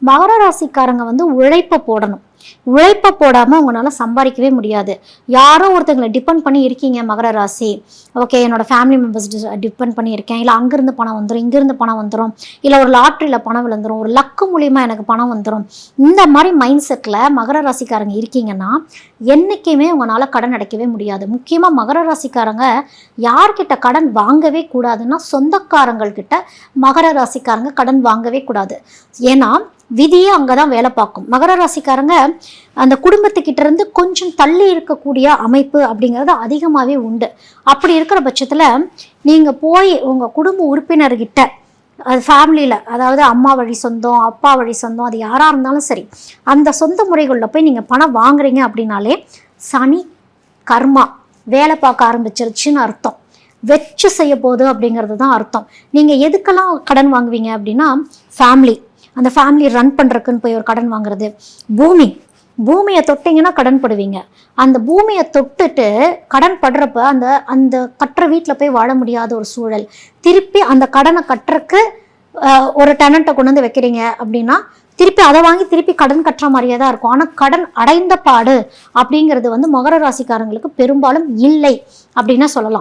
மகர ராசிக்காரங்க வந்து உழைப்பை போடணும். உழைப்பை போடாமல் உங்களால் சம்பாதிக்கவே முடியாது. யாரோ ஒருத்தங்களை டிபெண்ட் பண்ணி இருக்கீங்க மகர ராசி. ஓகே, என்னோட ஃபேமிலி மெம்பர்ஸ் டிபெண்ட் பண்ணி இருக்கேன், இல்லை அங்கேருந்து பணம் வந்துடும், இங்கேருந்து பணம் வந்துடும், இல்லை ஒரு லாட்ரியில் பணம் விழுந்துடும், ஒரு லக்கு மூலியமாக எனக்கு பணம் வந்துடும், இந்த மாதிரி மைண்ட் செட்டில் மகர ராசிக்காரங்க இருக்கீங்கன்னா என்றைக்குமே உங்களால் கடன் அடைக்கவே முடியாது. முக்கியமாக மகர ராசிக்காரங்க யார்கிட்ட கடன் வாங்கவே கூடாதுன்னா சொந்தக்காரங்கள்கிட்ட மகர ராசிக்காரங்க கடன் வாங்கவே கூடாது. ஏன்னா விதியே அங்கே தான் வேலை பார்க்கும். மகர ராசிக்காரங்க அந்த குடும்பத்துக்கிட்ட இருந்து கொஞ்சம் தள்ளி இருக்கக்கூடிய அமைப்பு அப்படிங்கிறது அதிகமாகவே உண்டு. அப்படி இருக்கிற பட்சத்தில் நீங்கள் போய் உங்கள் குடும்ப உறுப்பினர்கிட்ட, அது ஃபேமிலியில், அதாவது அம்மா வழி சொந்தம், அப்பா வழி சொந்தம், அது யாராக இருந்தாலும் சரி, அந்த சொந்த முறைகளில் போய் நீங்கள் பணம் வாங்குறீங்க அப்படின்னாலே சனி கர்மா வேலை பார்க்க ஆரம்பிச்சிருச்சுன்னு அர்த்தம். வெச்சு செய்ய போகுது அப்படிங்கிறது தான் அர்த்தம். நீங்கள் எதுக்கெல்லாம் கடன் வாங்குவீங்க அப்படின்னா, ஃபேமிலி, அந்த ஃபேமிலி ரன் பண்ணுறக்குன்னு போய் ஒரு கடன் வாங்குறது, பூமியை தொட்டிங்கன்னா கடன் படுவீங்க. அந்த பூமியை தொட்டுட்டு கடன் படுறப்ப அந்த அந்த கட்டுற வீட்டில் போய் வாழ முடியாத ஒரு சூழல். திருப்பி அந்த கடனை கட்டுறக்கு ஒரு டெனண்ட்டை கொண்டு வந்து வைக்கிறீங்க அப்படின்னா திருப்பி அதை வாங்கி திருப்பி கடன் கட்டுற மாதிரியே தான் இருக்கும். ஆனால் கடன் அடைந்த பாடு அப்படிங்கிறது வந்து மகர ராசிக்காரங்களுக்கு பெரும்பாலும் இல்லை அப்படின்னு சொல்லலாம்.